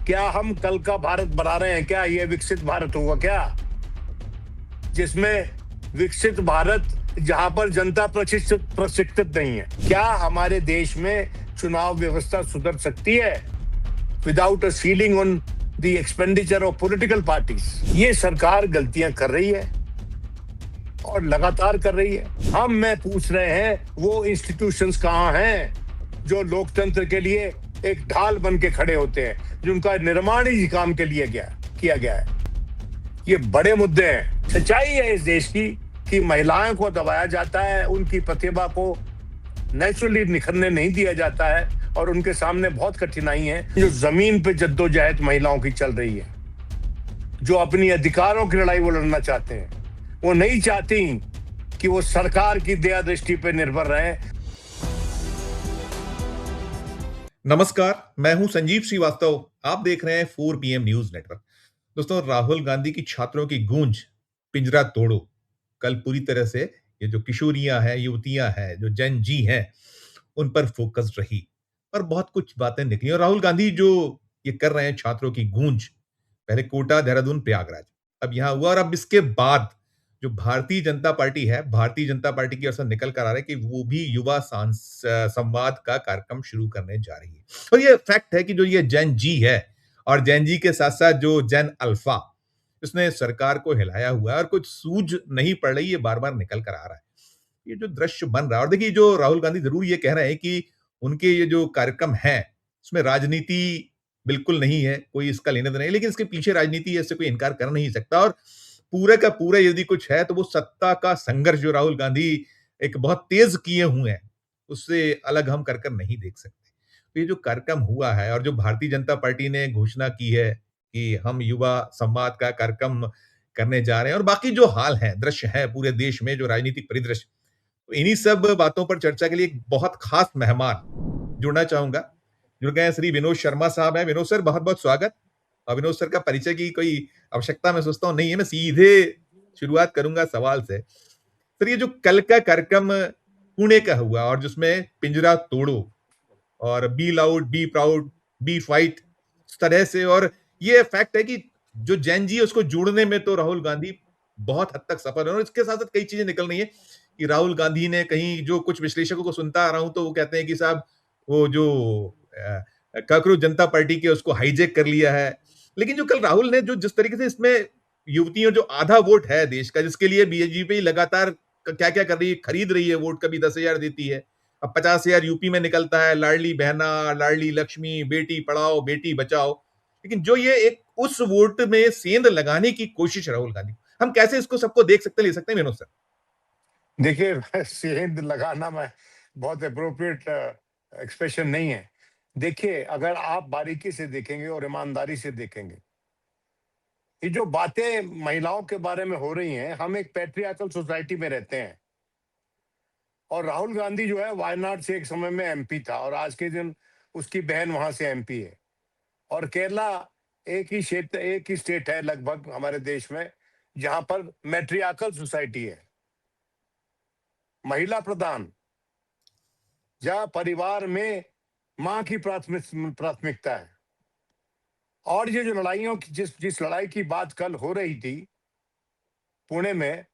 क्या हम कल का भारत बना रहे हैं? क्या ये विकसित भारत होगा क्या, जिसमें विकसित भारत जहां पर जनता प्रशिक्षित नहीं है? क्या हमारे देश में चुनाव व्यवस्था सुधर सकती है without a ceiling on the expenditure of political parties? ये सरकार गलतियां कर रही है और लगातार कर रही है। मैं पूछ रहे हैं वो इंस्टीट्यूशंस कहाँ हैं जो लोकतंत्र के लिए एक ढाल बन के खड़े होते हैं, जिनका निर्माण ही काम के लिए किया गया है। ये बड़े मुद्दे हैं। सच्चाई है इस देश की कि महिलाओं को दबाया जाता है, उनकी प्रतिभा को नेचुरली निखरने नहीं दिया जाता है और उनके सामने बहुत कठिनाई है। जो जमीन पे जद्दोजहद महिलाओं की चल रही है, जो अपनी अधिकारों की लड़ाई वो लड़ना चाहते हैं, वो नहीं चाहती कि वो सरकार की दया दृष्टि पे निर्भर रहे। नमस्कार, मैं हूं संजीव श्रीवास्तव। आप देख रहे हैं 4 PM न्यूज नेटवर्क। दोस्तों, राहुल गांधी की छात्रों की गूंज पिंजरा तोड़ो कल पूरी तरह से ये जो किशोरियां हैं, युवतियां हैं, जो जेन जी हैं, उन पर फोकस रही और बहुत कुछ बातें निकली। और राहुल गांधी जो ये कर रहे हैं, छात्रों की गूंज, पहले कोटा, देहरादून, प्रयागराज, अब यहां हुआ और अब इसके बाद जो भारतीय जनता पार्टी है, भारतीय जनता पार्टी की ओर से निकल कर आ रहा है कि वो भी युवा संवाद का कार्यक्रम शुरू करने जा रही है। और ये फैक्ट है कि जो ये जैन जी है और जैन जी के साथ साथ जो जैन अल्फा, उसने सरकार को हिलाया हुआ है और कुछ सूझ नहीं पड़ रही, ये बार बार निकल कर आ रहा है। ये जो दृश्य बन रहा है, और देखिए जो राहुल गांधी जरूर ये कह रहे हैं कि उनके ये जो कार्यक्रम है उसमें राजनीति बिल्कुल नहीं है, कोई इसका लेना देना नहीं, लेकिन इसके पीछे राजनीति है, इससे कोई इनकार कर नहीं सकता। और पूरे का पूरा यदि कुछ है तो वो सत्ता का संघर्ष जो राहुल गांधी एक बहुत तेज किए हुए हैं, उससे अलग हम कर नहीं देख सकते। तो ये जो कार्यक्रम हुआ है और जो भारतीय जनता पार्टी ने घोषणा की है कि हम युवा संवाद का कार्यक्रम करने जा रहे हैं, और बाकी जो हाल है, दृश्य है पूरे देश में, जो राजनीतिक परिदृश्य, तो इन्हीं सब बातों पर चर्चा के लिए एक बहुत खास मेहमान जुड़ना चाहूंगा। जुड़ गए हैं श्री विनोद शर्मा साहब हैं। विनोद सर, बहुत बहुत स्वागत। और विनोद सर का परिचय की कोई आवश्यकता मैं सोचता हूँ नहीं है, मैं सीधे शुरुआत करूंगा सवाल से। सर, ये जो कल का कार्यक्रम पुणे का हुआ और जिसमें पिंजरा तोड़ो और be loud, be proud, be fight, इस तरह से, और ये फैक्ट है कि जो जैन जी है उसको जोड़ने में तो राहुल गांधी बहुत हद तक सफल है। और इसके साथ साथ कई चीजें निकल रही है कि राहुल गांधी ने, कहीं जो कुछ विश्लेषकों को सुनता आ रहा हूं, तो वो कहते हैं कि साहब वो जो काकरोच जनता पार्टी के, उसको हाईजेक कर लिया है। लेकिन जो कल राहुल ने जो जिस तरीके से इसमें युवतियों, जो आधा वोट है देश का, जिसके लिए बीजेपी लगातार क्या क्या कर रही है, खरीद रही है वोट, कभी 10,000 देती है, अब 50,000 यूपी में निकलता है, लाडली बहना, लाडली लक्ष्मी, बेटी पढ़ाओ बेटी बचाओ। लेकिन जो ये एक उस वोट में सेंध लगाने की कोशिश राहुल गांधी, हम कैसे इसको सबको देख सकते, ले सकते हैं विनोद सर? देखिए, सेंध लगाना में बहुत अप्रोप्रिएट एक्सप्रेशन नहीं है। देखिए, अगर आप बारीकी से देखेंगे और ईमानदारी से देखेंगे, ये जो बातें महिलाओं के बारे में हो रही हैं, हम एक पैट्रियार्कल सोसाइटी में रहते हैं और राहुल गांधी जो है वायनाड से एक समय में एमपी था और आज के दिन उसकी बहन वहां से एमपी है। और केरला एक ही क्षेत्र, एक ही स्टेट है लगभग हमारे देश में जहां पर मैट्रियार्कल सोसाइटी है, महिला प्रधान, जहां परिवार में मां की प्राथमिकता है। और ये जो लड़ाइयों की, जिस जिस लड़ाई की बात कल हो रही थी पुणे में,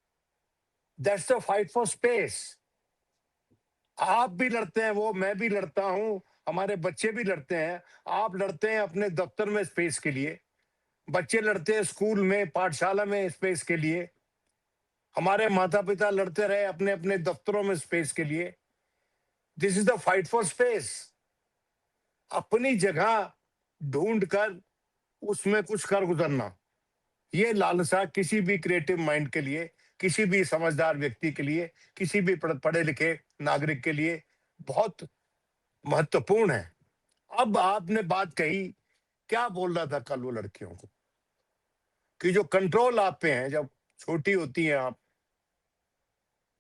that's the fight for space. आप भी लड़ते हैं, वो मैं भी लड़ता हूं, हमारे बच्चे भी लड़ते हैं। आप लड़ते हैं अपने दफ्तर में स्पेस के लिए, बच्चे लड़ते हैं स्कूल में, पाठशाला में स्पेस के लिए, हमारे माता पिता लड़ते रहे अपने अपने दफ्तरों में स्पेस के लिए। This is the fight for space. अपनी जगह ढूंढकर उसमें कुछ कर गुजरना, ये लालसा किसी भी क्रिएटिव माइंड के लिए, किसी भी समझदार व्यक्ति के लिए, किसी भी पढ़े लिखे नागरिक के लिए बहुत महत्वपूर्ण है। अब आपने बात कही, क्या बोल रहा था कल वो लड़कियों को, कि जो कंट्रोल आप पे है, जब छोटी होती हैं आप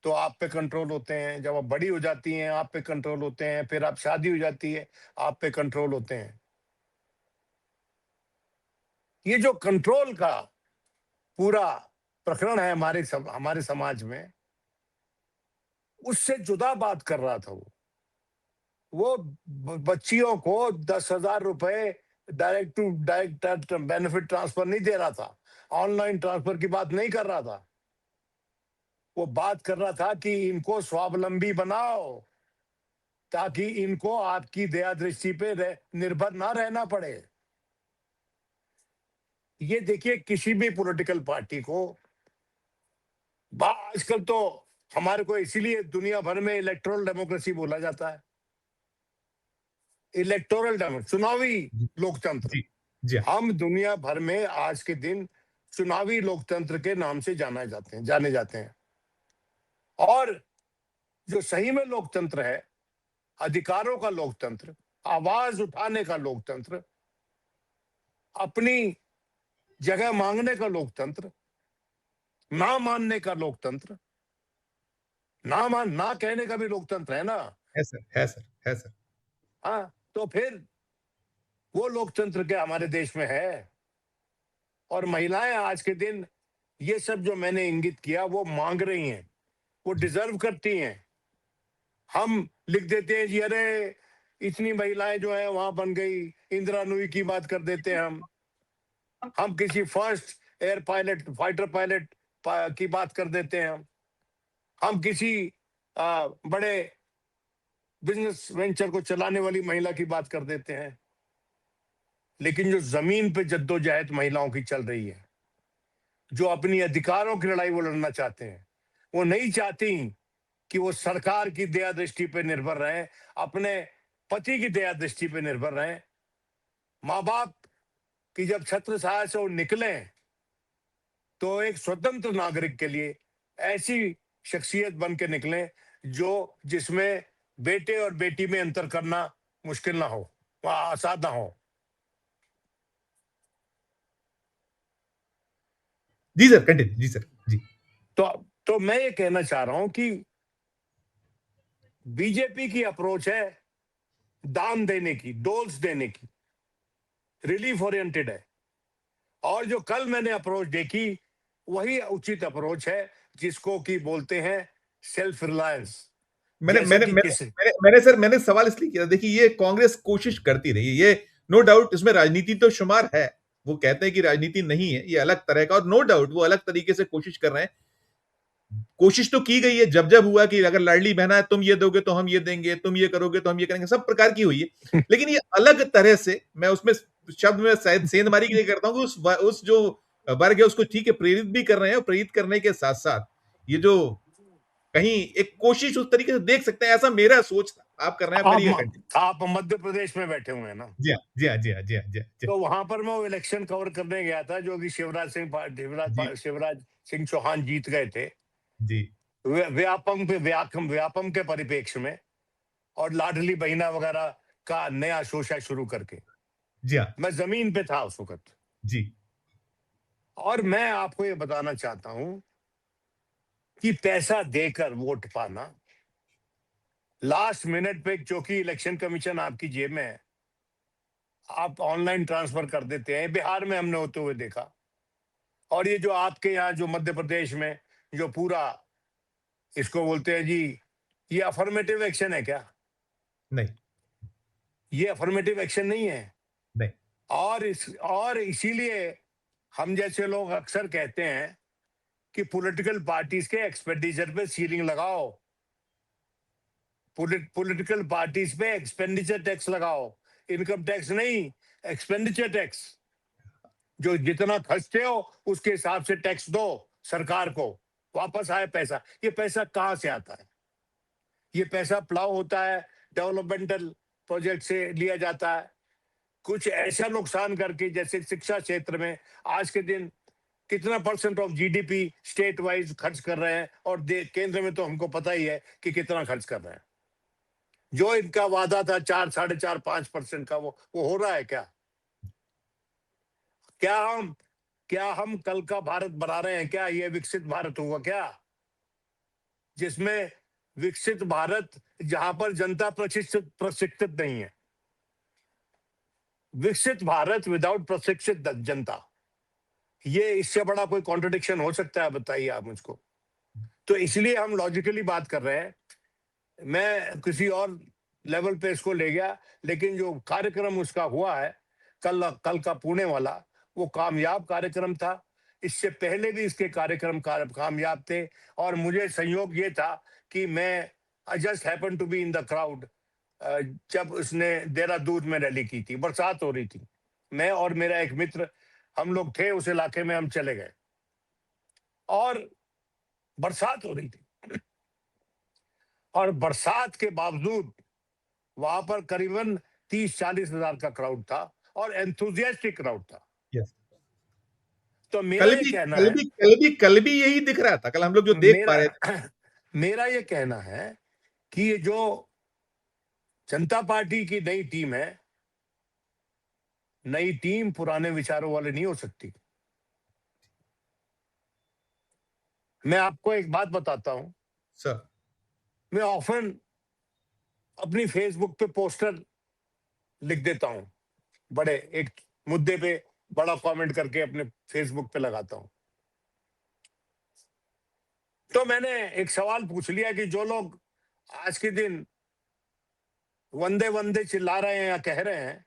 तो आप पे कंट्रोल होते हैं, जब आप बड़ी हो जाती हैं आप पे कंट्रोल होते हैं, फिर आप शादी हो जाती है आप पे कंट्रोल होते हैं। ये जो कंट्रोल का पूरा प्रकरण है हमारे समाज में, उससे जुदा बात कर रहा था वो बच्चियों को 10,000 रुपए डायरेक्ट बेनिफिट ट्रांसफर नहीं दे रहा था, ऑनलाइन ट्रांसफर की बात नहीं कर रहा था। वो बात कर रहा था कि इनको स्वावलंबी बनाओ, ताकि इनको आपकी दया दृष्टि पे निर्भर ना रहना पड़े। ये देखिए, किसी भी पॉलिटिकल पार्टी को आजकल तो हमारे को इसीलिए दुनिया भर में इलेक्टोरल डेमोक्रेसी बोला जाता है। इलेक्टोरल डेमोक्रेसी, चुनावी जी, लोकतंत्र। जी, जी हाँ, हम दुनिया भर में आज के दिन चुनावी लोकतंत्र के नाम से जाने जाते हैं। और जो सही में लोकतंत्र है, अधिकारों का लोकतंत्र, आवाज उठाने का लोकतंत्र, अपनी जगह मांगने का लोकतंत्र, ना मानने का लोकतंत्र, ना कहने का भी लोकतंत्र है ना। है सर, है सर, है सर। हाँ, तो फिर वो लोकतंत्र क्या हमारे देश में है? और महिलाएं आज के दिन ये सब जो मैंने इंगित किया वो मांग रही हैं, वो डिजर्व करती हैं। हम लिख देते हैं जी, अरे इतनी महिलाएं जो है वहां बन गई, इंदिरा नूई की बात कर देते हैं हम किसी first air pilot, fighter pilot की बात कर देते हैं हम किसी बड़े बिजनेस वेंचर को चलाने वाली महिला की बात कर देते हैं। लेकिन जो जमीन पे जद्दोजहद महिलाओं की चल रही है, जो अपनी अधिकारों की लड़ाई वो लड़ना चाहते हैं, वो नहीं चाहती कि वो सरकार की दया दृष्टि पे निर्भर रहे, अपने पति की दया दृष्टि पे निर्भर रहे। माँ बाप की जब छत्र छाया से वो निकले, तो एक स्वतंत्र नागरिक के लिए ऐसी शख्सियत बन के निकले जो जिसमें बेटे और बेटी में अंतर करना मुश्किल ना हो, आसान ना हो। जी सर, कंटिन्यू। जी सर, जी। तो मैं ये कहना चाह रहा हूं कि बीजेपी की अप्रोच है दान देने की, डोल्स देने की, रिलीफ ओरिएंटेड है। और जो कल मैंने अप्रोच देखी, वही उचित अप्रोच है, जिसको कि बोलते हैं सेल्फ रिलायंस। मैंने जैसे मैंने कि मैंने किसी मैंने मैंने सर मैंने सवाल इसलिए किया, देखिए ये कांग्रेस कोशिश करती रही है, ये नो डाउट इसमें राजनीति तो शुमार है। वो कहते हैं कि राजनीति नहीं है, ये अलग तरह का, और नो डाउट वो अलग तरीके से कोशिश कर रहे हैं। कोशिश तो की गई है, जब जब हुआ कि अगर लाडली बहना है तुम ये दोगे तो हम ये देंगे, तुम ये करोगे तो हम ये करेंगे, सब प्रकार की हुई है। लेकिन ये अलग तरह से, मैं उसमें शब्द में शायद सेंधमारी के लिए करता हूँ कि उस जो वर्ग है उसको ठीक है प्रेरित भी कर रहे हैं, और प्रेरित करने के साथ साथ ये जो कहीं एक कोशिश उस तरीके से देख सकते हैं, ऐसा मेरा सोच था। आप कर रहे हैं, आप करिए कंटिन्यू। आप मध्य प्रदेश में बैठे हुए हैं ना, जी हाँ, जी हाँ, जी हाँ, जी हाँ, जी हाँ, जी हाँ। तो वहां पर मैं वो इलेक्शन कवर करने गया था, जो कि जी, शिवराज सिंह चौहान जीत गए थे। जी, व्यापम के परिप्रेक्ष्य में, और लाडली बहिना वगैरह का नया शोषा शुरू करके जी हाँ, मैं जमीन पे था उस वक्त। जी, और मैं आपको ये बताना चाहता हूं कि पैसा देकर वोट पाना, लास्ट मिनट पे, क्योंकि इलेक्शन कमीशन आपकी जेब में है, आप ऑनलाइन ट्रांसफर कर देते हैं। बिहार में हमने होते हुए देखा। और ये जो आपके यहाँ जो मध्य प्रदेश में जो पूरा इसको बोलते हैं जी, ये अफर्मेटिव एक्शन है क्या? नहीं, ये अफर्मेटिव एक्शन नहीं है। नहीं, और इसीलिए हम जैसे लोग अक्सर कहते हैं कि पॉलिटिकल पार्टीज के एक्सपेंडिचर पे सीलिंग लगाओ, पॉलिटिकल पार्टीज पे एक्सपेंडिचर टैक्स लगाओ, इनकम टैक्स नहीं, एक्सपेंडिचर टैक्स। जो जितना खर्चते हो उसके हिसाब से टैक्स दो सरकार को, वापस आए पैसा। ये पैसा कहां से आता है? ये पैसा प्लाव होता है, डेवलपमेंटल प्रोजेक्ट से लिया जाता है, कुछ ऐसा नुकसान करके, जैसे शिक्षा क्षेत्र में आज के दिन कितना percent of GDP state wise खर्च कर रहे हैं, और केंद्र में तो हमको पता ही है कि कितना खर्च कर रहे हैं। जो इनका वादा था 4, 4.5, 5% का, वो हो रहा है क्या? क्या हम क्या हम कल का भारत बना रहे हैं क्या? ये विकसित भारत होगा क्या, जिसमें विकसित भारत, जहां पर जनता प्रशिक्षित नहीं है? विकसित भारत विदाउट प्रशिक्षित जनता, ये इससे बड़ा कोई कॉन्ट्रडिक्शन हो सकता है? बताइए आप मुझको। तो इसलिए हम लॉजिकली बात कर रहे हैं। मैं किसी और लेवल पे इसको ले गया, लेकिन जो कार्यक्रम उसका हुआ है, कल का पुणे वाला वो कामयाब कार्यक्रम था। इससे पहले भी इसके कार्यक्रम कामयाब थे और मुझे संयोग ये था कि मैं I just happen to be in the crowd जब उसने देहरादून में रैली की थी, बरसात हो रही थी। मैं और मेरा एक मित्र हम लोग थे उस इलाके में, हम चले गए और बरसात हो रही थी और बरसात के बावजूद वहां पर करीबन 30-40 हजार का क्राउड था और एंथुजियास्टिक क्राउड था। यस। तो मेरा ये कहना है, कल भी यही दिख रहा था। कल हम लोग जो देख पा मेरा रहे थे। मेरा ये कहना है कि ये जो जनता पार्टी की नई टीम है, नई टीम पुराने विचारों वाले नहीं हो सकती। मैं आपको एक बात बताता हूं, सर। मैं ऑफन अपनी फेसबुक पे पोस्टर लिख देता हूं, बड़े एक मुद्दे पे बड़ा कमेंट करके अपने फेसबुक पे लगाता हूं। तो मैंने एक सवाल पूछ लिया कि जो लोग आज के दिन वंदे वंदे चिल्ला रहे हैं या कह रहे हैं,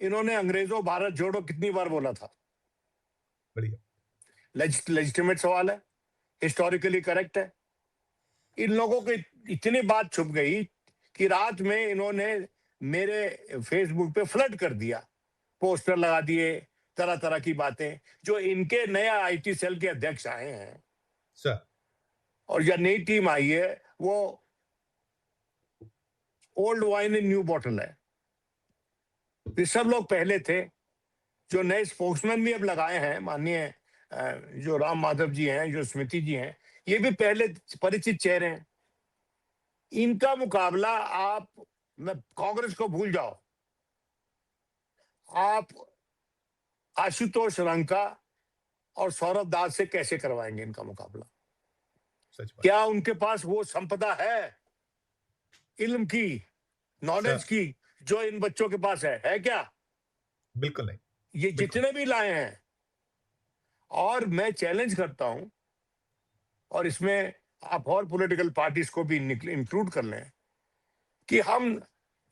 इन्होंने अंग्रेजों भारत जोड़ो कितनी बार बोला था? बढ़िया। लेजिटिमेट सवाल है, हिस्टोरिकली करेक्ट है। इन लोगों को इतनी बात छुप गई कि रात में इन्होंने मेरे फेसबुक पे फ्लड कर दिया, पोस्टर लगा दिए, तरह तरह की बातें। जो इनके नया आईटी सेल के अध्यक्ष आए हैं सर। और या नई टीम आई है, वो old wine in new bottle है। ये सब लोग पहले थे। जो नए स्पोक्समैन भी अब लगाए हैं, माननीय जो राम माधव जी हैं, जो स्मृति जी हैं, ये भी पहले परिचित चेहरे हैं। इनका मुकाबला आप, मैं कांग्रेस को भूल जाओ, आप आशुतोष रंका और सौरभ दास से कैसे करवाएंगे इनका मुकाबला? सच बात। क्या उनके पास वो संपदा है इल्म की, नॉलेज सर। की, जो इन बच्चों के पास है क्या? बिल्कुल नहीं। ये बिल्कुल। जितने भी लाए हैं, और मैं चैलेंज करता हूं, और इसमें आप और पॉलिटिकल पार्टीज को भी इंक्लूड कर लें, कि हम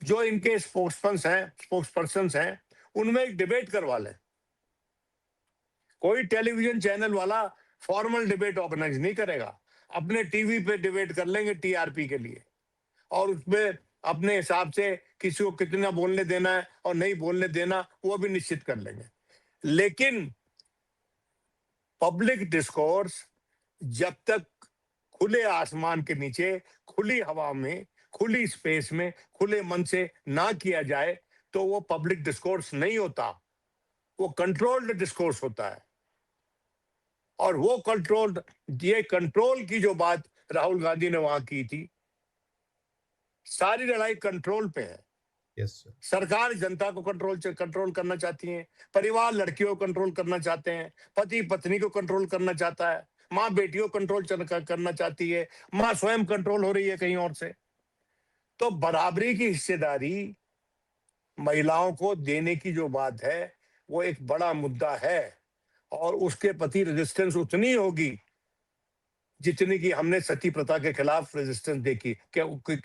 जो इनके स्पोक्सपर्सन हैं, उनमें एक डिबेट करवा लें। कोई टेलीविजन चैनल वाला फॉर्मल डिबेट ऑर्गेनाइज नहीं करेगा, अपने टीवी पे डिबेट कर लेंगे टीआरपी के लिए, और उसमें अपने हिसाब से किसी को कितना बोलने देना है और नहीं बोलने देना वो भी निश्चित कर लेंगे। लेकिन पब्लिक डिस्कोर्स जब तक खुले आसमान के नीचे, खुली हवा में, खुली स्पेस में, खुले मन से ना किया जाए, तो वो पब्लिक डिस्कोर्स नहीं होता, वो कंट्रोल्ड डिस्कोर्स होता है। और वो कंट्रोल्ड, ये कंट्रोल की जो बात राहुल गांधी ने वहां की थी, सारी लड़ाई कंट्रोल पे है। Yes sir. सरकार जनता को कंट्रोल करना चाहती है, परिवार लड़कियों को कंट्रोल करना चाहते हैं, पति पत्नी को कंट्रोल करना चाहता है, माँ बेटियों को कंट्रोल करना चाहती है, माँ स्वयं कंट्रोल हो रही है कहीं और से। तो बराबरी की हिस्सेदारी महिलाओं को देने की जो बात है, वो एक बड़ा मुद्दा है, और उसके प्रति रेजिस्टेंस उतनी होगी जितनी कि हमने सती प्रथा के खिलाफ रेजिस्टेंस देखी, के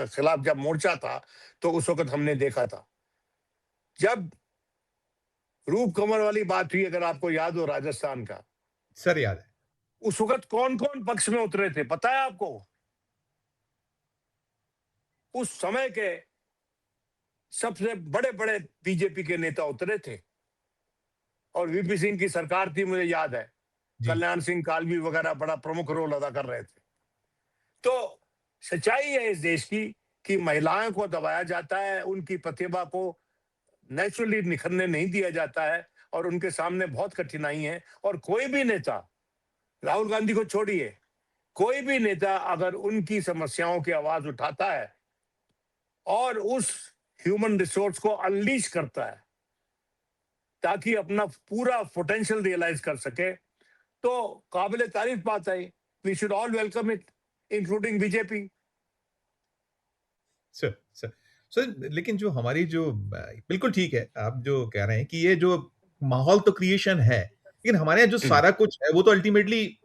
खिलाफ जब मोर्चा था, तो उस वक्त हमने देखा था। जब रूप कमर वाली बात हुई, अगर आपको याद हो, राजस्थान का, सर याद है। उस वक्त कौन कौन पक्ष में उतरे थे पता है आपको? उस समय के सबसे बड़े बड़े बीजेपी के नेता उतरे थे, और वीपी सिंह की सरकार थी, मुझे याद है, जी। कल्याण सिंह कालवी वगैरह बड़ा प्रमुख रोल अदा कर रहे थे। तो सच्चाई है इस देश की कि महिलाओं को दबाया जाता है, उनकी प्रतिभा को नेचुरली निखरने नहीं दिया जाता है, और उनके सामने बहुत कठिनाई है। और कोई भी नेता, राहुल गांधी को छोड़िए, कोई भी नेता अगर उनकी समस्याओं की आवाज उठाता है और उस ह्यूमन रिसोर्स को अनलीश करता है ताकि अपना पूरा पोटेंशियल रियलाइज कर सके, तो काबिले तारीफ बात है। We should all welcome it, including BJP. Sir. Sir. Sir, लेकिन जो हमारी जो बिल्कुल ठीक है, आप जो कह रहे हैं कि ये जो माहौल तो क्रिएशन है, लेकिन हमारे यहाँ जो सारा कुछ है वो तो अल्टीमेटली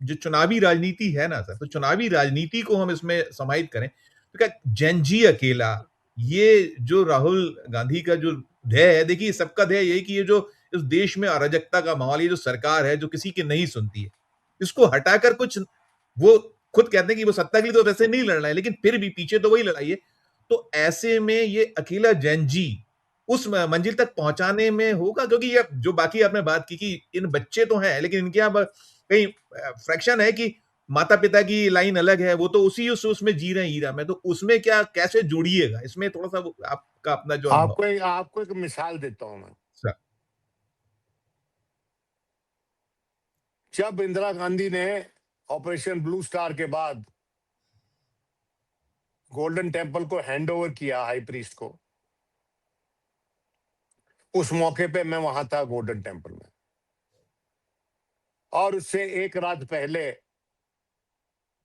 जो चुनावी राजनीति है ना सर, तो चुनावी राजनीति को हम इसमें समाहित करें तो क्या जेन जी अकेला, ये जो राहुल गांधी का जो ध्येय है, देखिए सबका ध्येय यही कि ये जो इस देश में अराजकता का माहौल, ये जो सरकार है जो किसी की नहीं सुनती है, इसको हटाकर कुछ, वो खुद कहते हैं कि वो सत्ता के लिए तो वैसे नहीं लड़ रहा है, लेकिन फिर भी पीछे तो वही लड़ाई है। तो ऐसे में ये अकेला जैन जी उस मंजिल तक पहुंचाने में होगा, क्योंकि ये जो बाकी आपने बात की कि इन बच्चे तो हैं, लेकिन इनके यहाँ कहीं फ्रैक्शन है कि माता पिता की लाइन अलग है, वो तो उसी उसमें जी रहे हैं हीरा में, तो उसमें क्या कैसे जोड़िएगा, इसमें थोड़ा सा आपका अपना जो अनुभव। आपको एक मिसाल देता हूं मैं। सर। जब इंदिरा गांधी ने ऑपरेशन ब्लू स्टार के बाद गोल्डन टेम्पल को हैंड ओवर किया हाई प्रीस्ट को, उस मौके पे मैं वहां था गोल्डन टेम्पल में। और उससे एक रात पहले,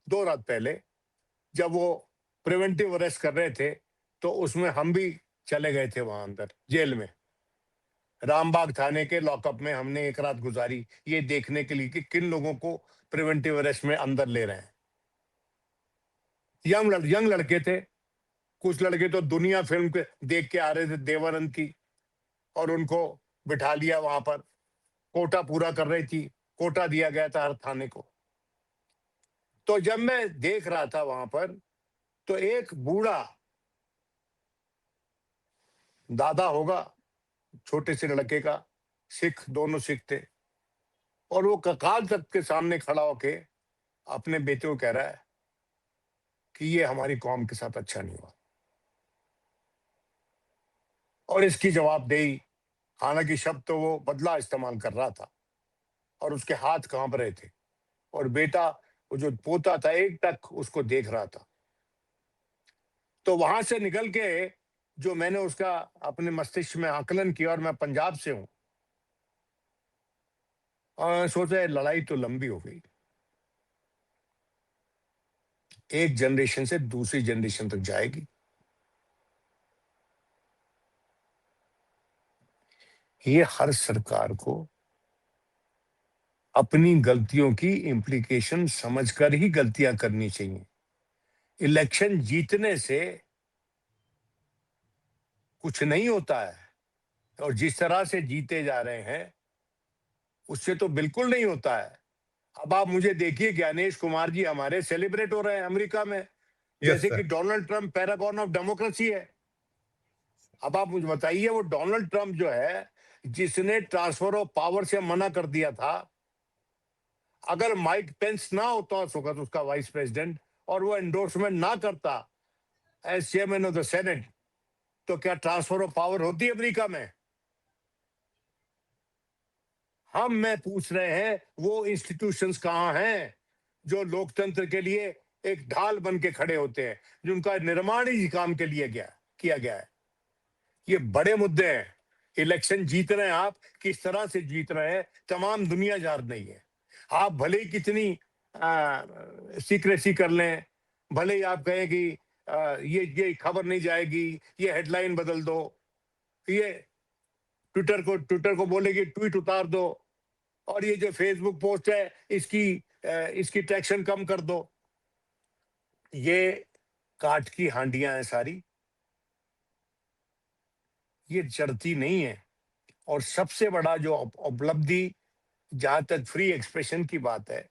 2 रात पहले, जब वो प्रिवेंटिव अरेस्ट कर रहे थे, तो उसमें हम भी चले गए थे वहां अंदर जेल में। रामबाग थाने के लॉकअप में हमने एक रात गुजारी, ये देखने के लिए कि किन लोगों को प्रिवेंटिव अरेस्ट में अंदर ले रहे हैं। यंग लड़के थे, कुछ लड़के तो दुनिया फिल्म के देख के आ रहे थे देवानंद की, और उनको बिठा लिया वहां पर। कोटा पूरा कर रही थी, कोटा दिया गया था हर थाने को। तो जब मैं देख रहा था वहां पर, तो एक बूढ़ा दादा होगा, छोटे से लड़के का, सिख, दोनों सिख थे, और वो ककाल तख्त के सामने खड़ा होके अपने बेटे को कह रहा है कि ये हमारी कौम के साथ अच्छा नहीं हुआ। और इसकी जवाबदेही, हालांकि शब्द तो वो बदला इस्तेमाल कर रहा था और उसके हाथ कांप रहे थे, और बेटा, वो जो पोता था, एक टक उसको देख रहा था। तो वहां से निकल के जो मैंने उसका अपने मस्तिष्क में आकलन किया, और मैं पंजाब से हूं, और सोचा ये लड़ाई तो लंबी हो गई, एक जनरेशन से दूसरी जनरेशन तक जाएगी। ये हर सरकार को अपनी गलतियों की इम्प्लीकेशन समझकर ही गलतियां करनी चाहिए। इलेक्शन जीतने से कुछ नहीं होता है, और जिस तरह से जीते जा रहे हैं उससे तो बिल्कुल नहीं होता है। अब आप मुझे देखिए, ज्ञानेश कुमार जी हमारे सेलिब्रेट हो रहे हैं अमेरिका में, यस जैसे कि sir. Donald Trump Paragon of democracy है। अब आप मुझे बताइए, वो डोनाल्ड ट्रंप जो है, जिसने ट्रांसफर ऑफ पावर से मना कर दिया था, अगर माइक पेंस ना होता उस वक्त उसका वाइस प्रेसिडेंट, और वो एंडोर्समेंट ना करता as chairman of the Senate, तो क्या ट्रांसफर ऑफ पावर होती अमेरिका में? मैं पूछ रहे हैं, वो इंस्टीट्यूशंस कहां हैं जो लोकतंत्र के लिए एक ढाल बन के खड़े होते हैं, जिनका निर्माण ही काम के लिए किया गया है। ये बड़े मुद्दे हैं। इलेक्शन जीत रहे हैं आप, किस तरह से जीत रहे हैं तमाम दुनिया जान रही है। आप भले ही कितनी सीक्रेसी कर लें, भले ही आप कहें कि ये खबर नहीं जाएगी, ये हेडलाइन बदल दो, ये ट्विटर को बोले कि ट्वीट उतार दो, और ये जो फेसबुक पोस्ट है इसकी ट्रैक्शन कम कर दो। ये काट की हांडियां हैं सारी, ये चढ़ती नहीं है। और सबसे बड़ा जो उपलब्धि, जहां तक फ्री एक्सप्रेशन की बात है,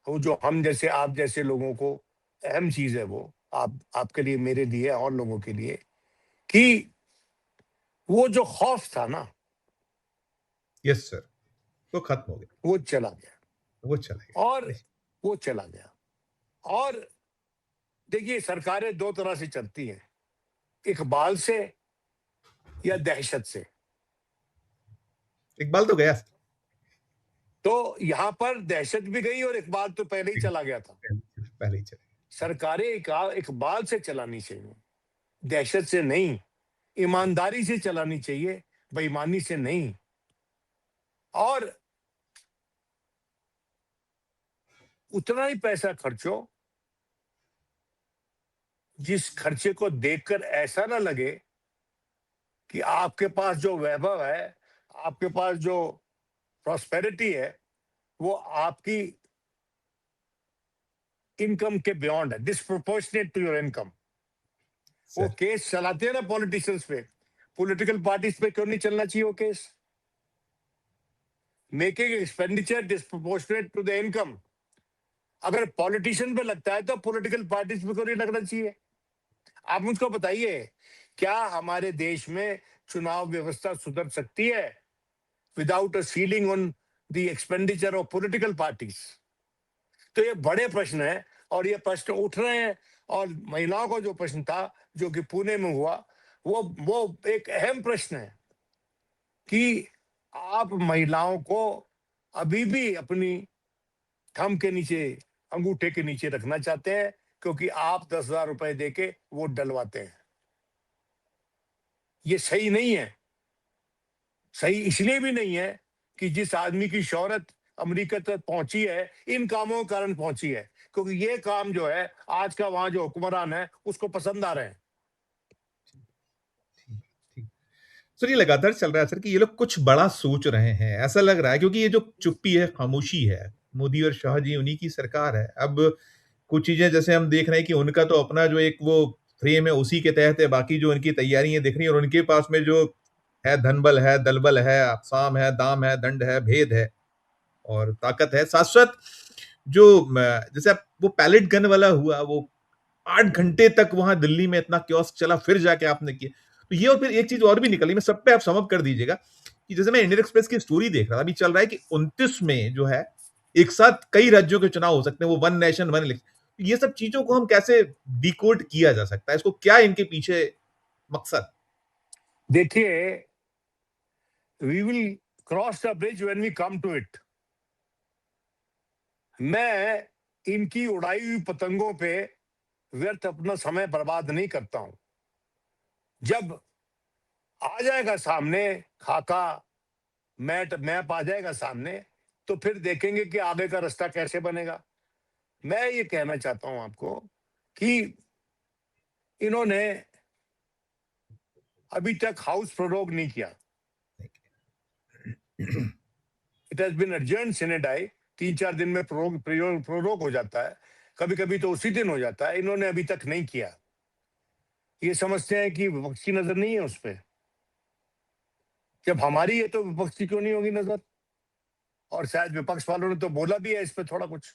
वो जो हम जैसे आप जैसे लोगों को अहम चीज है, वो आपके लिए, मेरे लिए, और लोगों के लिए, कि वो जो खौफ था ना, यस सर। वो खत्म हो गया। वो चला गया। वो चला और गया। वो चला गया। और देखिए, सरकारें दो तरह से चलती हैं, इकबाल से या दहशत से। इकबाल तो गया। तो यहां पर दहशत भी गई और इकबाल तो पहले ही चला गया था। पहले ही चले। सरकारें इकबाल से चलानी चाहिए, दहशत से नहीं। ईमानदारी से चलानी चाहिए, बेईमानी से नहीं। और उतना ही पैसा खर्चो जिस खर्चे को देखकर ऐसा ना लगे कि आपके पास जो वैभव है, आपके पास जो प्रॉस्पेरिटी है, वो आपकी इनकम के बियॉन्ड है, डिस्प्रोपोर्शनेट टू योर इनकम। वो सर। केस चलाते हैं ना पॉलिटिशियंस पे, पॉलिटिकल पार्टीज पे क्यों नहीं चलना चाहिए वो case? Making expenditure disproportionate to the income, अगर पॉलिटिशियन पे लगता है तो पॉलिटिकल पार्टीज पे क्यों नहीं लगना चाहिए? आप मुझको बताइए, क्या हमारे देश में चुनाव व्यवस्था सुधर सकती है without a ceiling on the expenditure of political parties? तो ये बड़े प्रश्न है और ये प्रश्न उठ रहे हैं। और महिलाओं का जो प्रश्न था जो कि पुणे में हुआ, वो एक अहम प्रश्न है कि आप महिलाओं को अभी भी अपनी थंब के नीचे, अंगूठे के नीचे रखना चाहते हैं क्योंकि आप 10,000 रुपए देके वोट डलवाते हैं। ये सही नहीं है। सही इसलिए भी नहीं है कि जिस आदमी की शोहरत अमेरिका तक पहुंची है इन कामों के कारण पहुंची है, क्योंकि ये काम जो है आज का वहां जो हुक्मरान है उसको पसंद आ रहे हैं। ठीक, ठीक। सर ये लगातार चल रहा है सर कि ये लोग कुछ बड़ा सोच रहे हैं, ऐसा लग रहा है क्योंकि ये जो चुप्पी है, खामोशी है, मोदी और शाह जी उन्हीं की सरकार है। अब कुछ चीजें जैसे हम देख रहे हैं कि उनका तो अपना जो एक वो फ्रेम है उसी के तहत है, बाकी जो उनकी तैयारियां दिख रही हैं और उनके पास में जो है धनबल है, दलबल है, साम है, दाम है, दंड है, भेद है और ताकत है। साथ साथ जो जैसे वो पैलेट गन वाला हुआ, वो 8 घंटे तक वहां दिल्ली में इतना क्योस चला, फिर जाके आपने किया। तो ये और फिर एक चीज और भी निकली, मैं सब पे आप समअप कर दीजिएगा कि जैसे मैं इंडियन एक्सप्रेस की स्टोरी देख रहा था, अभी चल रहा है कि 29 में जो है एक साथ कई राज्यों के चुनाव हो सकते हैं, वो वन नेशन वन इलेक्शन। ये सब चीजों को हम कैसे डिकोड किया जा सकता है, इसको क्या इनके पीछे मकसद? देखिए, we will cross the bridge when we come to it. मैं इनकी उड़ाई हुई पतंगों पे व्यर्थ अपना समय बर्बाद नहीं करता हूं। जब आ जाएगा सामने खाका, मैप आ जाएगा सामने, तो फिर देखेंगे कि आगे का रास्ता कैसे बनेगा। मैं ये कहना चाहता हूं आपको कि इन्होंने अभी तक हाउस प्रोरोग नहीं किया। It has been adjourned sine die, 3-4 दिन में प्रोरोग हो जाता है, कभी कभी तो उसी दिन हो जाता है। इन्होंने अभी तक नहीं किया। ये समझते हैं कि विपक्ष की नजर नहीं है उस पर। जब हमारी है तो विपक्ष की क्यों नहीं होगी नजर? और शायद विपक्ष वालों ने तो बोला भी है इस पर थोड़ा कुछ।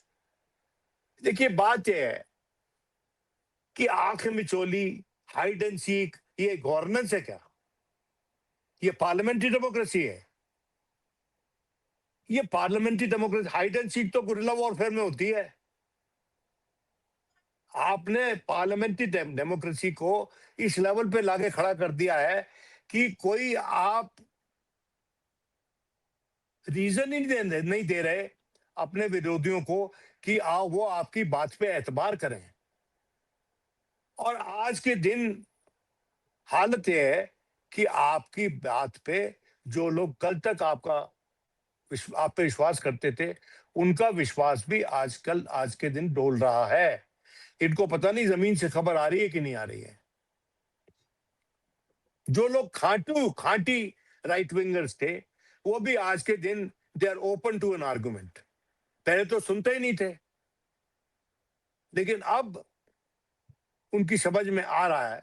देखिए, बात यह है कि आंख मिचोली, हाइड एंड सीक, ये गवर्नेंस है क्या? ये पार्लियामेंट्री डेमोक्रेसी है? ये parliamentary democracy, hide and seek तो गुरिल्ला वॉरफेयर में होती है। आपने पार्लियामेंट्री डेमोक्रेसी को इस लेवल पे लाके खड़ा कर दिया है कि कोई आप रीजन ही नहीं दे रहे अपने विरोधियों को कि वो आपकी बात पे एतबार करें। और आज के दिन हालत यह है कि आपकी बात पे जो लोग कल तक आप पे विश्वास करते थे, उनका विश्वास भी आजकल आज के दिन डोल रहा है। इनको पता नहीं जमीन से खबर आ रही है कि नहीं आ रही है। जो लोग खांटी राइट विंगर्स थे, वो भी आज के दिन they are open to an argument. पहले तो सुनते ही नहीं थे, लेकिन अब उनकी समझ में आ रहा है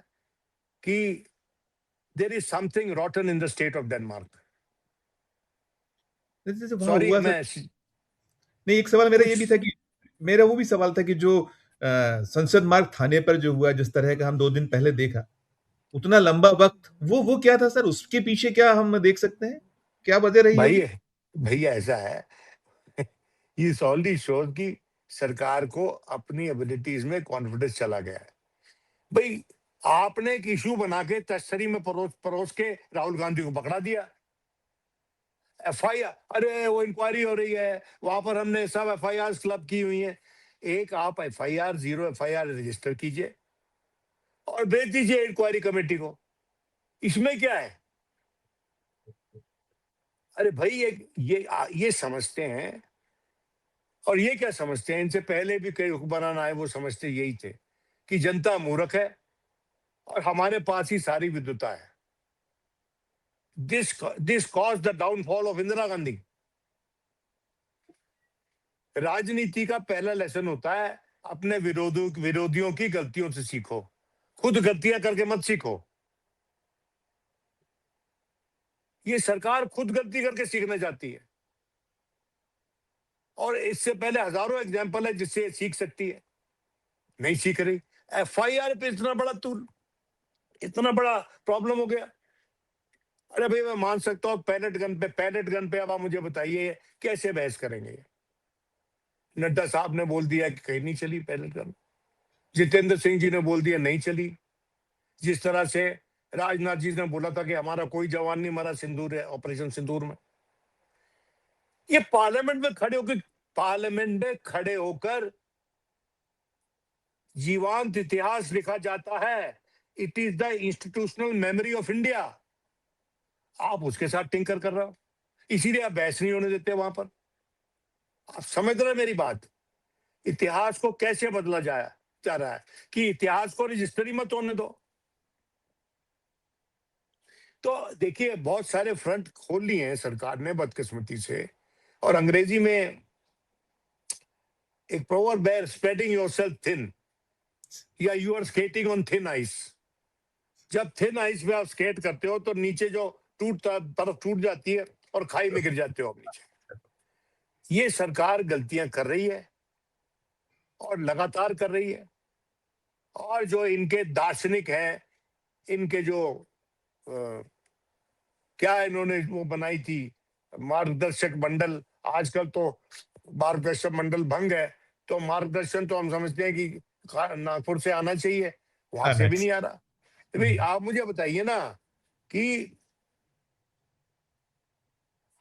कि there is something rotten in the state of Denmark. जैसे जैसे वहां सॉरी, हुआ सर, मैं नहीं एक सवाल मेरा ये कुछ भी था कि मेरा वो भी सवाल था कि जो संसद मार्ग थाने पर जो हुआ, जिस तरह का हम 2 दिन पहले देखा, उतना लंबा वक्त वो क्या था सर? उसके पीछे क्या हम देख सकते हैं? क्या वजह रही भाई, होगी? भैया ऐसा है, ये ऑलरेडी शोज कि सरकार को अपनी एबिलिटीज में कॉन्फिडेंस चला गया है। भाई, आपने एक इशू बना के तश्तरी में परोस परोस के राहुल गांधी को पकड़ा दिया। एफआईआर, अरे वो इंक्वायरी हो रही है, वहां पर हमने सब एफआईआर क्लब की हुई हैं। एक आप एफआईआर, 0 एफआईआर रजिस्टर कीजिए और भेज दीजिए इंक्वायरी कमेटी को। इसमें क्या है? अरे भाई, ये समझते हैं। और ये क्या समझते हैं, इनसे पहले भी कई हुक्मरान आए, वो समझते यही थे कि जनता मूर्ख है और हमारे पास ही सारी विद्वता है। This cause the downfall of Indira Gandhi. राजनीति का पहला लेसन होता है अपने विरोधियों की गलतियों से सीखो, खुद गलतियां करके मत सीखो। ये सरकार खुद गलती करके सीखना चाहती है, और इससे पहले हजारों एग्जाम्पल है जिससे ये सीख सकती है, नहीं सीख रही। एफआईआर पे इतना बड़ा तूल, इतना बड़ा प्रॉब्लम हो गया। अरे भाई, मैं मान सकता हूँ पैलेट गन पे अब आप मुझे बताइए कैसे बहस करेंगे। नड्डा साहब ने बोल दिया कि कहीं नहीं चली पैलेट गन, जितेंद्र सिंह जी ने बोल दिया नहीं चली। जिस तरह से राजनाथ जी ने बोला था कि हमारा कोई जवान नहीं मरा सिंदूर है ऑपरेशन सिंदूर में। ये पार्लियामेंट में खड़े होकर जीवांत इतिहास लिखा जाता है। It is the institutional memory of India. आप उसके साथ टिंकर कर रहे हो, इसीलिए आप बहस नहीं होने देते वहां पर। आप समझ रहे हैं मेरी बात? इतिहास को कैसे बदला जाया जा रहा है कि इतिहास को रजिस्टर ही मत होने दो। तो देखिए, बहुत सारे फ्रंट खोल लिए हैं सरकार ने बदकिस्मती से। और अंग्रेजी में एक प्रोवर्ब है, स्प्रेडिंग योरसेल्फ थिन, या you are skating on thin ice. जब थिन आइस में आप स्केट करते हो तो नीचे जो तरफ टूट जाती है और खाई में गिर जाते हो आप नीचे। ये सरकार गलतियां कर रही है और लगातार कर रही है। और जो इनके दार्शनिक हैं, इनके जो क्या इन्होंने वो बनाई थी मार्गदर्शक मंडल, आजकल तो मार्गदर्शक मंडल भंग है, तो मार्गदर्शन तो हम समझते हैं कि नागपुर से आना चाहिए, वहां से भी नहीं आ रहा। तो भाई आप मुझे बताइए ना कि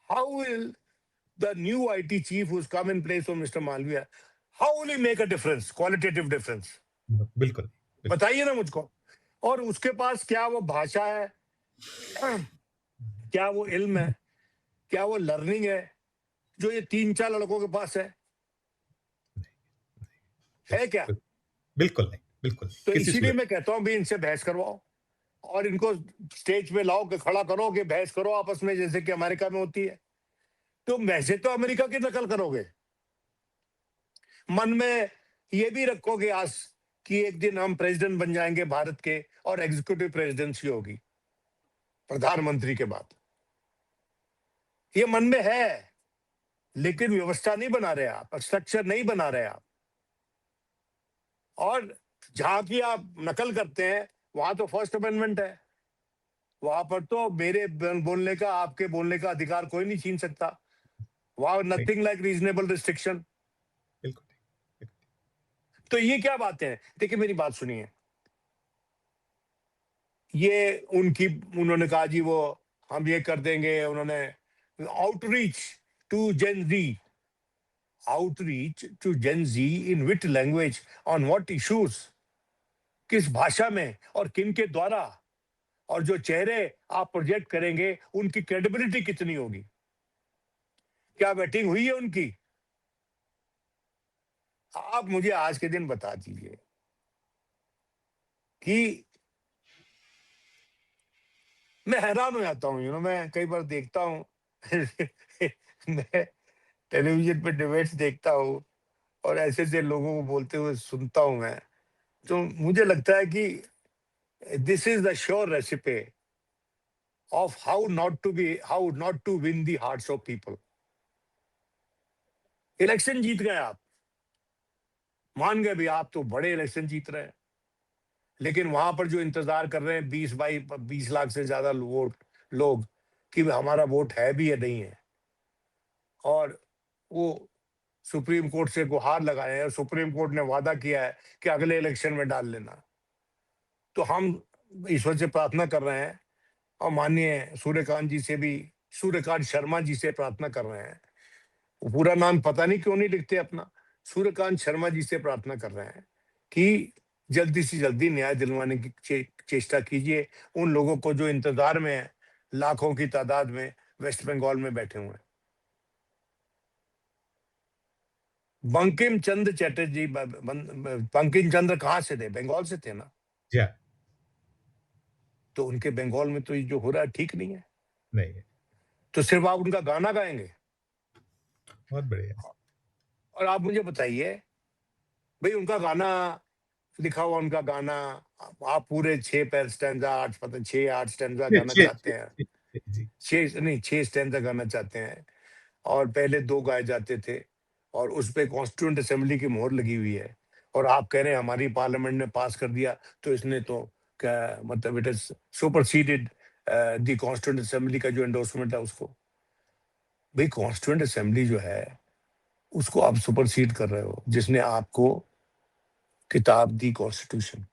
how will the new IT chief who's come in place of Mr. Malviya, how will he make a difference, qualitative difference? बिल्कुल, बिल्कुल। बताइए ना मुझको। और उसके पास क्या वो भाषा है, क्या वो इल्म है, क्या वो लर्निंग है जो ये 3-4 लड़कों के पास है क्या? बिल्कुल नहीं, बिल्कुल तो किसी इसीलिए सूरत। मैं कहता हूं भी इनसे बहस करवाओ और इनको स्टेज पे लाओ के खड़ा करो कि बहस करो आपस में, जैसे कि अमेरिका में होती है। तो वैसे तो अमेरिका की नकल करोगे, मन में ये भी रखोगे आस कि एक दिन हम प्रेसिडेंट बन जाएंगे भारत के और एग्जीक्यूटिव प्रेसिडेंसी होगी प्रधानमंत्री के बाद। ये मन में है, लेकिन व्यवस्था नहीं बना रहे आप, स्ट्रक्चर नहीं बना रहे आप। और जहां की आप नकल करते हैं वहां तो फर्स्ट अमेंडमेंट है, वहां पर तो मेरे बोलने का आपके बोलने का अधिकार कोई नहीं छीन सकता। वहां नहीं, नथिंग लाइक रीजनेबल रिस्ट्रिक्शन। बिल्कुल नहीं, तो ये क्या बातें हैं? देखिए मेरी बात सुनिए। ये उन्होंने कहा जी वो हम ये कर देंगे, उन्होंने outreach to Gen Z, outreach to Gen Z in which language, on what issues, किस भाषा में और किन के द्वारा, और जो चेहरे आप प्रोजेक्ट करेंगे उनकी क्रेडिबिलिटी कितनी होगी, क्या वेटिंग हुई है उनकी? आप मुझे आज के दिन बता दीजिए कि मैं हैरान हो जाता हूँ। मैं कई बार देखता हूँ मैं टेलीविजन पे डिबेट्स देखता हूँ और ऐसे ऐसे लोगों को बोलते हुए सुनता हूँ मैं, तो मुझे लगता है कि this is the sure recipe of how not to win the hearts of people. Election जीत गए आप, मान गए भी आप तो बड़े इलेक्शन जीत रहे हैं, लेकिन वहां पर जो इंतजार कर रहे हैं 20 लाख से ज्यादा वोट लोग कि हमारा वोट है भी या नहीं है, और वो सुप्रीम कोर्ट से गुहार लगाए हैं और सुप्रीम कोर्ट ने वादा किया है कि अगले इलेक्शन में डाल लेना। तो हम ईश्वर से प्रार्थना कर रहे हैं और माननीय सूर्यकांत शर्मा जी से प्रार्थना कर रहे हैं। वो पूरा नाम पता नहीं क्यों नहीं लिखते अपना, सूर्यकांत शर्मा जी से प्रार्थना कर रहे हैं कि जल्दी से जल्दी न्याय दिलवाने की चेष्टा कीजिए उन लोगों को जो इंतजार में है, लाखों की तादाद में वेस्ट बंगाल में बैठे हुए हैं। बंकिम चंद्र चटर्जी, बंकिम चंद्र कहाँ से थे? बंगाल से थे ना। जी हाँ, तो उनके बंगाल में तो ये जो हो रहा है ठीक नहीं है। नहीं है, तो सिर्फ आप उनका गाना गाएंगे? बहुत बढ़िया। और आप मुझे बताइए भाई, उनका गाना लिखा हुआ, उनका गाना, आप पूरे 6 पैर स्टैंजा 8 पता 6-8 स्टैंजा गाना छः चाहते हैं, जी। 6 स्टैंड तक गाना चाहते हैं, और पहले 2 गाए जाते थे, और उस पे कॉन्स्टिट्यूएंट असेंबली की मोहर लगी हुई है, और आप कह रहे हैं हमारी पार्लियामेंट ने पास कर दिया, तो इसने तो क्या मतलब it is superseded the constituent assembly का जो एंडोर्समेंट है उसको। भई कॉन्स्टिट्यूएंट असेंबली जो है, उसको आप सुपरसीड कर रहे हो, जिसने आपको किताब दी कॉन्स्टिट्यूशन।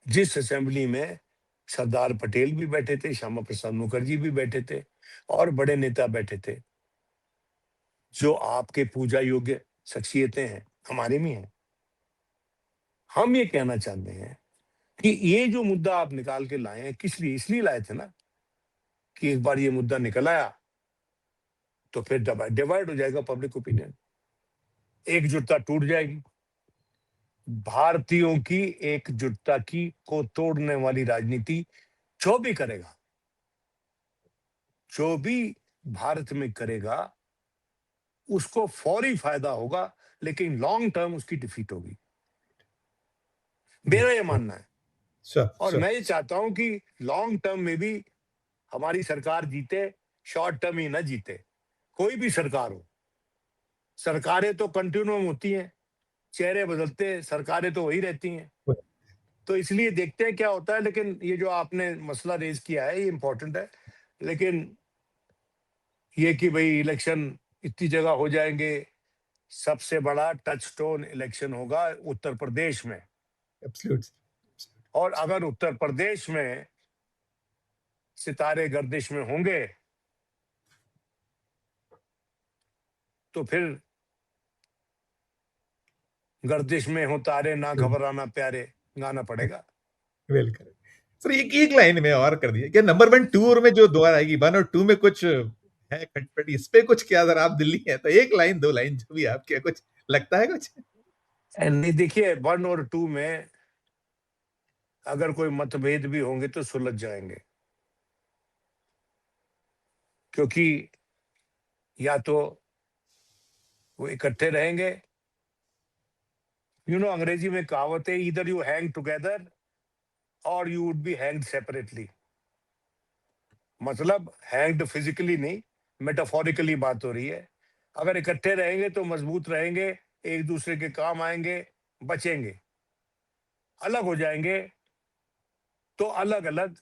जिस असेंबली में सरदार पटेल भी बैठे थे, श्यामा प्रसाद मुखर्जी भी बैठे थे, और बड़े नेता बैठे थे, जो आपके पूजा योग्य शख्सियतें हैं, हमारे में हैं। हम ये कहना चाहते हैं कि ये जो मुद्दा आप निकाल के लाए हैं, किस लिए? इसलिए लाए थे ना कि एक बार ये मुद्दा निकल आया, तो फिर डिवाइड हो जाएगा पब्लिक ओपिनियन, एकजुटता टूट जाएगी। भारतीयों की एकजुटता की को तोड़ने वाली राजनीति जो भी करेगा, जो भी भारत में करेगा, उसको फौरी फायदा होगा, लेकिन लॉन्ग टर्म उसकी डिफीट होगी। मेरा ये मानना है, श्योर, और श्योर। मैं ये चाहता हूं कि लॉन्ग टर्म में भी हमारी सरकार जीते, शॉर्ट टर्म ही ना जीते। कोई भी सरकार हो, सरकारें तो कंटिन्यूम होती हैं, चेहरे बदलते, सरकारें तो वही रहती हैं। तो इसलिए देखते हैं क्या होता है, लेकिन ये जो आपने मसला रेज किया है, ये इंपॉर्टेंट है। लेकिन ये कि भाई इलेक्शन इतनी जगह हो जाएंगे, सबसे बड़ा टचस्टोन इलेक्शन होगा उत्तर प्रदेश में, एब्सोल्यूट। और अगर उत्तर प्रदेश में सितारे गर्दिश में होंगे, तो फिर गर्दिश में हो तारे, ना घबराना प्यारे गाना पड़ेगा। वेलकम। सर एक एक लाइन में और कर दिए क्या नंबर 1 2 और में जो दोबारा आएगी 1 और 2 में कुछ है खटपट, इस पे कुछ क्या? अगर आप दिल्ली है तो एक लाइन 2 लाइन जो भी आपके कुछ लगता है कुछ? एंड नहीं, देखिए 1 और 2 में अगर कोई मतभेद भी होंगे तो सुलझ जाएंगे, क्योंकि या तो वो इकट्ठे रहेंगे, अंग्रेजी में कहावत है, इधर यू हैंग टुगेदर और you would be hanged separately. मतलब हैंग्ड फिजिकली नहीं, मेटाफोरिकली बात हो रही है। अगर इकट्ठे रहेंगे तो मजबूत रहेंगे, एक दूसरे के काम आएंगे, बचेंगे। अलग हो जाएंगे तो अलग अलग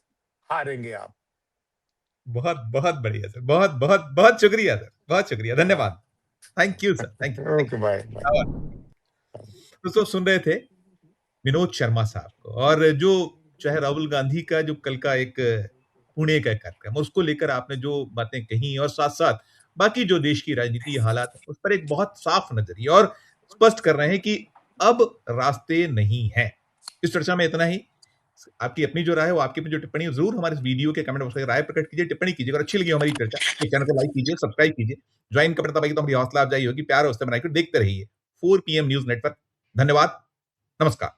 हारेंगे आप। बहुत बहुत बढ़िया सर, बहुत बहुत बहुत शुक्रिया सर, बहुत शुक्रिया, हाँ, धन्यवाद। Thank you sir, thank you, thank okay, bye you. Bye. दोस्तों सुन रहे थे विनोद शर्मा साहब को, और जो चाहे राहुल गांधी का जो कल का एक पुणे का कार्यक्रम, उसको लेकर आपने जो बातें कही, और साथ साथ बाकी जो देश की राजनीति हालात है, उस पर एक बहुत साफ नजरिया और स्पष्ट कर रहे हैं कि अब रास्ते नहीं है। इस चर्चा में इतना ही। आपकी अपनी जो राय है, वो आपकी अपनी जो टिप्पणी है, जरूर हमारे इस वीडियो के कमेंट बॉक्स में राय प्रकट कीजिए, टिप्पणी कीजिए। अगर अच्छी लगी हमारी चर्चा तो चैनल को लाइक कीजिए, सब्सक्राइब कीजिए, ज्वाइन का बटन दबाइए, तो हमारी हौसला अफजाई होगी। प्यार है उससे बनाकर देखते रहिए 4 PM न्यूज नेटवर्क। धन्यवाद, नमस्कार।